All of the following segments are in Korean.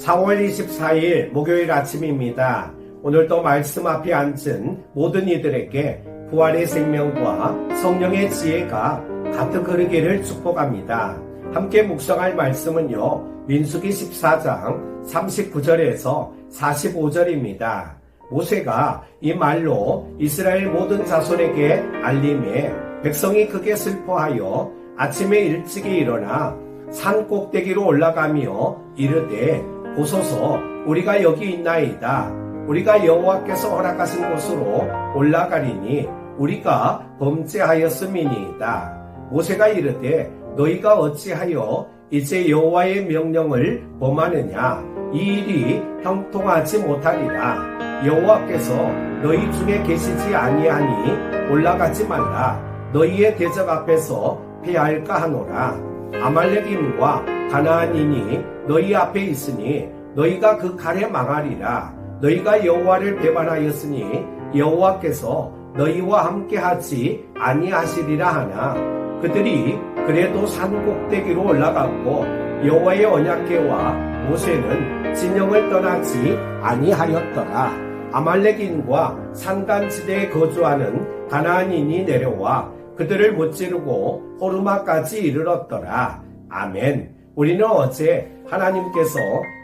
4월 24일 목요일 아침입니다. 오늘도 말씀 앞에 앉은 모든 이들에게 부활의 생명과 성령의 지혜가 가득 흐르기를 축복합니다. 함께 묵상할 말씀은요, 민수기 14장 39절에서 45절입니다. 모세가 이 말로 이스라엘 모든 자손에게 알림해 백성이 크게 슬퍼하여 아침에 일찍이 일어나 산 꼭대기로 올라가며 이르되 보소서 우리가 여기 있나이다. 우리가 여호와께서 허락하신 곳으로 올라가리니 우리가 범죄하였음이니이다. 모세가 이르되 너희가 어찌하여 이제 여호와의 명령을 범하느냐. 이 일이 형통하지 못하리라. 여호와께서 너희 중에 계시지 아니하니 올라가지 말라. 너희의 대적 앞에서 패할까 하노라. 아말렉인과 가나안인이 너희 앞에 있으니 너희가 그 칼에 망하리라. 너희가 여호와를 배반하였으니 여호와께서 너희와 함께하지 아니하시리라 하나. 그들이 그래도 산 꼭대기로 올라갔고 여호와의 언약궤와 모세는 진영을 떠나지 아니하였더라. 아말렉인과 산간지대에 거주하는 가나안인이 내려와 그들을 무찌르고 호르마까지 이르렀더라. 아멘. 우리는 어제 하나님께서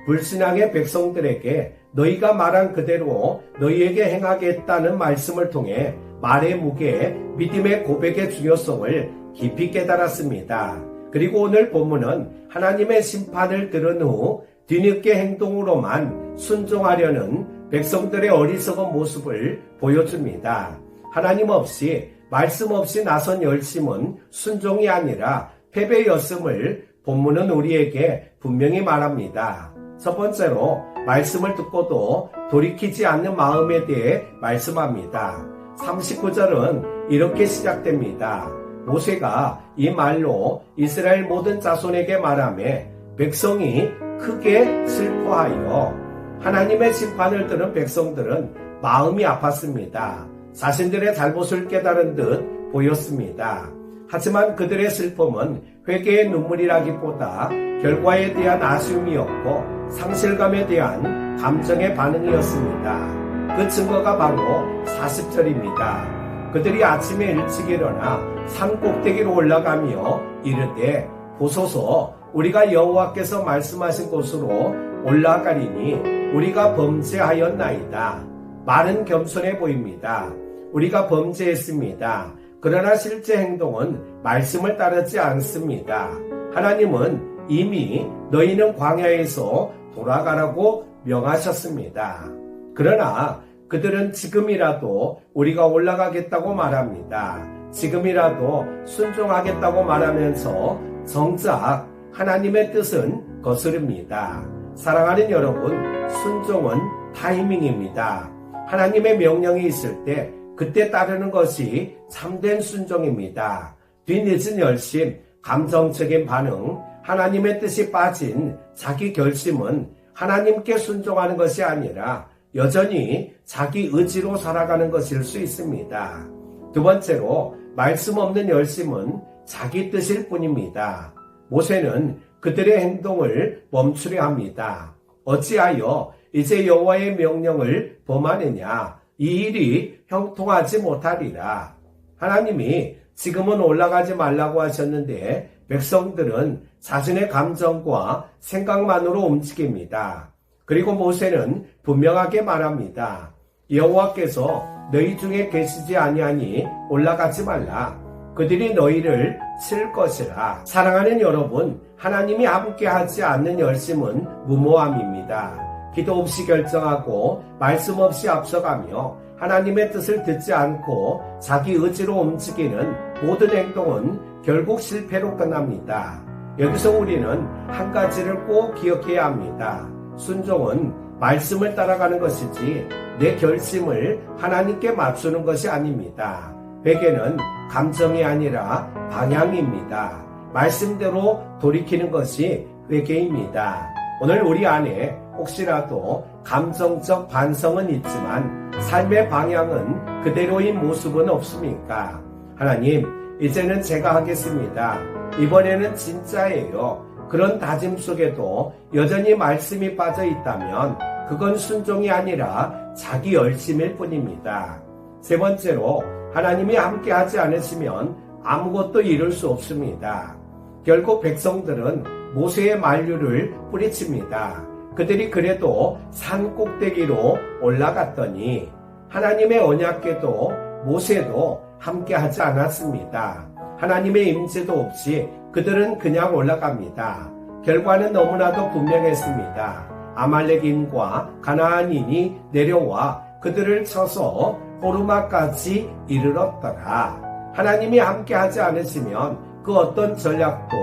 불신앙의 백성들에게 너희가 말한 그대로 너희에게 행하겠다는 말씀을 통해 말의 무게, 믿음의 고백의 중요성을 깊이 깨달았습니다. 그리고 오늘 본문은 하나님의 심판을 들은 후 뒤늦게 행동으로만 순종하려는 백성들의 어리석은 모습을 보여줍니다. 하나님 없이 말씀 없이 나선 열심은 순종이 아니라 패배였음을 본문은 우리에게 분명히 말합니다. 첫 번째로 말씀을 듣고도 돌이키지 않는 마음에 대해 말씀합니다. 39절은 이렇게 시작됩니다. 모세가 이 말로 이스라엘 모든 자손에게 말하며 백성이 크게 슬퍼하여. 하나님의 심판을 들은 백성들은 마음이 아팠습니다. 자신들의 잘못을 깨달은 듯 보였습니다. 하지만 그들의 슬픔은 회개의 눈물이라기보다 결과에 대한 아쉬움이었고 상실감에 대한 감정의 반응이었습니다. 그 증거가 바로 40절입니다. 그들이 아침에 일찍 일어나 산 꼭대기로 올라가며 이르되 보소서 우리가 여호와께서 말씀하신 곳으로 올라가리니 우리가 범죄하였나이다. 말은 겸손해 보입니다. 우리가 범죄했습니다. 그러나 실제 행동은 말씀을 따르지 않습니다. 하나님은 이미 너희는 광야에서 돌아가라고 명하셨습니다. 그러나 그들은 지금이라도 우리가 올라가겠다고 말합니다. 지금이라도 순종하겠다고 말하면서 정작 하나님의 뜻은 거스릅니다. 사랑하는 여러분, 순종은 타이밍입니다. 하나님의 명령이 있을 때 그때 따르는 것이 참된 순종입니다. 뒤늦은 열심, 감정적인 반응, 하나님의 뜻이 빠진 자기 결심은 하나님께 순종하는 것이 아니라 여전히 자기 의지로 살아가는 것일 수 있습니다. 두 번째로 말씀 없는 열심은 자기 뜻일 뿐입니다. 모세는 그들의 행동을 멈추려 합니다. 어찌하여 이제 여호와의 명령을 범하느냐. 이 일이 형통하지 못하리라. 하나님이 지금은 올라가지 말라고 하셨는데 백성들은 자신의 감정과 생각만으로 움직입니다. 그리고 모세는 분명하게 말합니다. 여호와께서 너희 중에 계시지 아니하니 올라가지 말라. 그들이 너희를 칠 것이라. 사랑하는 여러분, 하나님이 함께하지 않는 열심은 무모함입니다. 기도 없이 결정하고 말씀 없이 앞서가며 하나님의 뜻을 듣지 않고 자기 의지로 움직이는 모든 행동은 결국 실패로 끝납니다. 여기서 우리는 한 가지를 꼭 기억해야 합니다. 순종은 말씀을 따라가는 것이지 내 결심을 하나님께 맞추는 것이 아닙니다. 회개는 감정이 아니라 방향입니다. 말씀대로 돌이키는 것이 회개입니다. 오늘 우리 안에 혹시라도 감정적 반성은 있지만 삶의 방향은 그대로인 모습은 없습니까? 하나님, 이제는 제가 하겠습니다. 이번에는 진짜예요. 그런 다짐 속에도 여전히 말씀이 빠져 있다면 그건 순종이 아니라 자기 열심일 뿐입니다. 세 번째로 하나님이 함께하지 않으시면 아무것도 이룰 수 없습니다. 결국 백성들은 모세의 만류를 뿌리칩니다. 그들이 그래도 산 꼭대기로 올라갔더니 하나님의 언약궤도 모세도 함께하지 않았습니다. 하나님의 임재도 없이 그들은 그냥 올라갑니다. 결과는 너무나도 분명했습니다. 아말렉인과 가나안인이 내려와 그들을 쳐서 호르마까지 이르렀더라. 하나님이 함께하지 않으시면 그 어떤 전략도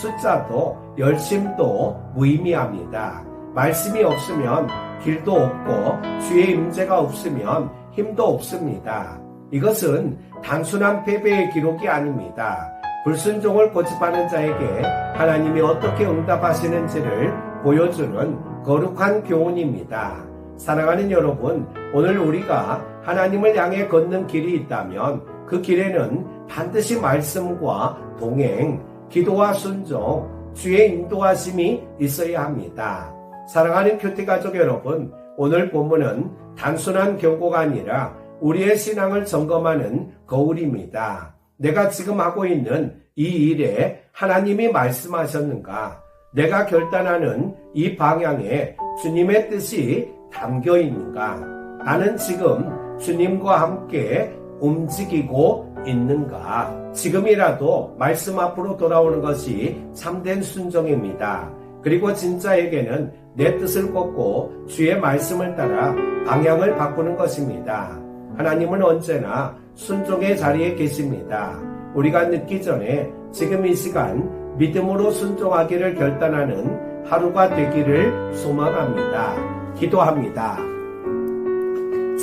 숫자도 열심도 무의미합니다. 말씀이 없으면 길도 없고 주의 임재가 없으면 힘도 없습니다. 이것은 단순한 패배의 기록이 아닙니다. 불순종을 고집하는 자에게 하나님이 어떻게 응답하시는지를 보여주는 거룩한 교훈입니다. 사랑하는 여러분, 오늘 우리가 하나님을 향해 걷는 길이 있다면 그 길에는 반드시 말씀과 동행, 기도와 순종, 주의 인도하심이 있어야 합니다. 사랑하는 큐티가족 여러분, 오늘 본문은 단순한 경고가 아니라 우리의 신앙을 점검하는 거울입니다. 내가 지금 하고 있는 이 일에 하나님이 말씀하셨는가? 내가 결단하는 이 방향에 주님의 뜻이 담겨 있는가? 나는 지금 주님과 함께 움직이고 있는가? 지금이라도 말씀 앞으로 돌아오는 것이 참된 순종입니다. 그리고 진짜에게는 내 뜻을 꺾고 주의 말씀을 따라 방향을 바꾸는 것입니다. 하나님은 언제나 순종의 자리에 계십니다. 우리가 늦기 전에 지금 이 시간 믿음으로 순종하기를 결단하는 하루가 되기를 소망합니다. 기도합니다.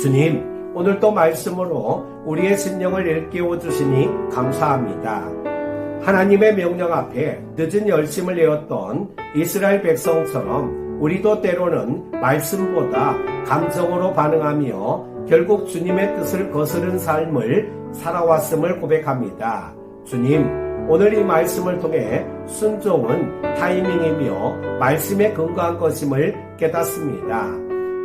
주님, 오늘도 말씀으로 우리의 심령을 일깨워 주시니 감사합니다. 하나님의 명령 앞에 늦은 열심을 내었던 이스라엘 백성처럼 우리도 때로는 말씀보다 감정으로 반응하며 결국 주님의 뜻을 거스른 삶을 살아왔음을 고백합니다. 주님, 오늘 이 말씀을 통해 순종은 타이밍이며 말씀에 근거한 것임을 깨닫습니다.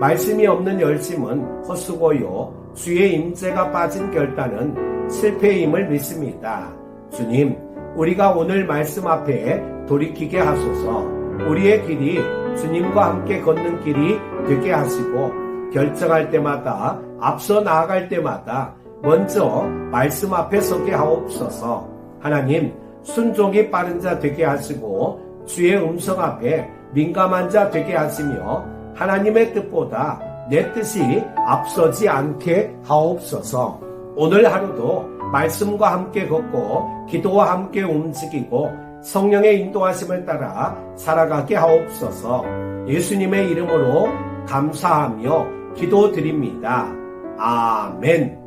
말씀이 없는 열심은 헛수고요, 주의 임재가 빠진 결단은 실패임을 믿습니다. 주님, 우리가 오늘 말씀 앞에 돌이키게 하소서. 우리의 길이 주님과 함께 걷는 길이 되게 하시고 결정할 때마다 앞서 나아갈 때마다 먼저 말씀 앞에 서게 하옵소서. 하나님, 순종이 빠른 자 되게 하시고 주의 음성 앞에 민감한 자 되게 하시며 하나님의 뜻보다 내 뜻이 앞서지 않게 하옵소서. 오늘 하루도 말씀과 함께 걷고 기도와 함께 움직이고 성령의 인도하심을 따라 살아가게 하옵소서. 예수님의 이름으로 감사하며 기도드립니다. 아멘.